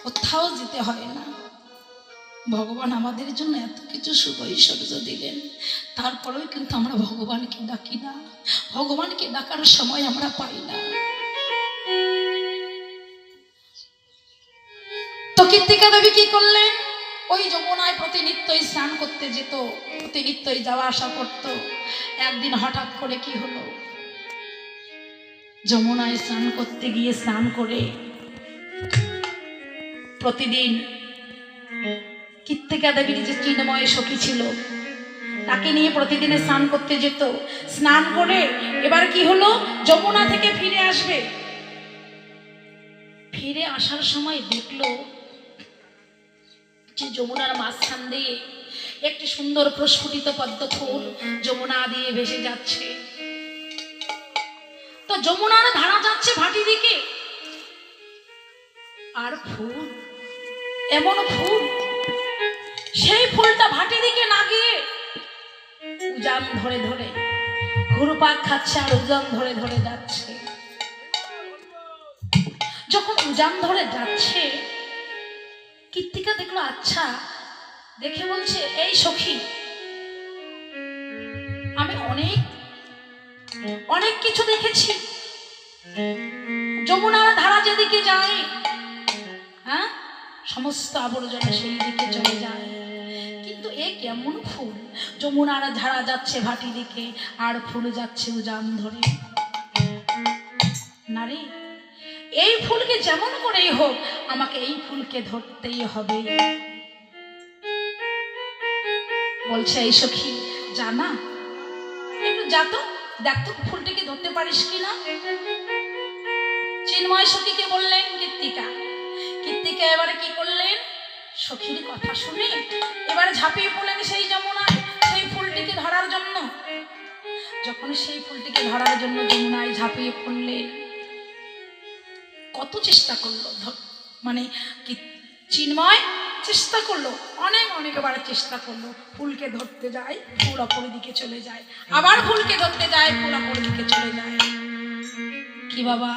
কোথাও যেতে হয় না। ভগবান আমাদের জন্য এত কিছু সুখ ঐশ্বর্য দিলেন, তারপরেও কিন্তু আমরা ভগবানকে ডাকি না, ভগবানকে ডাকার সময় আমরা পাই না। তো কৃত্তিকা দেবী কি করলেন? ওই যমুনায় প্রতিনিত্যই স্নান করতে যেত, প্রতিনিত্যই যাওয়া আসা করত। একদিন হঠাৎ করে কি হলো, যমুনায় স্নান করতে গিয়ে স্নান করে প্রতিদিন কৃত্তিকা দেবীর যে চিন্ময় সখী ছিল তাকে নিয়ে প্রতিদিনে স্নান করতে যেত। স্নান করে এবার কি হলো, যমুনা থেকে ফিরে আসবে। ফিরে আসার সময় দেখলো যে যমুনার মাঝখান দিয়ে একটি সুন্দর প্রস্ফুটিত পদ্ম ফুল যমুনা দিয়ে ভেসে যাচ্ছে। তো যমুনার ধারা যাচ্ছে ভাটি দিকে, আর ফুল, এমন ফুল, সেই ফুলটা ভাটি দিকে না গিয়ে উজান ধরে ধরে ঘুরপাক খাচ্ছে, আর উজান ধরে ধরে যাচ্ছে। যখন উজান ধরে যাচ্ছে, কৃত্তিকা দেখলো, আচ্ছা, দেখে বলছে, এই সখী, আমি অনেক অনেক কিছু দেখেছি, যমুনার ধারা যেদিকে যায়, হ্যাঁ, সমস্ত আবর্জনা সেই দিকে চলে যায়, কিন্তু এ কেমন ফুল, যমুনার ধারা যাচ্ছে ভাটি দিকে আর ফুল যাচ্ছে উজান ধরে। নারী, এই ফুলকে যেমন করেই হোক আমাকে এই ফুলকে ধরতেই হবে। বলছে, এই সখী, জানা, একটু যা তো, দেখ তো ফুলটিকে ধরতে পারিস কিনা। চিন্ময় সখীকে বললেন কৃত্তিকা। কৃত্তিকা এবারে কি করলেন, সখীর কথা শুনে এবারে ঝাঁপিয়ে পড়লেন সেই যমুনায় সেই ফুলটিকে ধরার জন্য। যখন সেই ফুলটিকে ধরার জন্য যমুনায় ঝাঁপিয়ে পড়লেন, কত চেষ্টা করলো, মানে কি চিন্ময় চেষ্টা করলো, অনেক অনেকবার চেষ্টা করলো, ফুলকে ধরতে যায়, ফুল অপর দিকে চলে যায়, আবার ফুলকে ধরতে যায়, ফুল অপর দিকে চলে যায়। কি বাবা,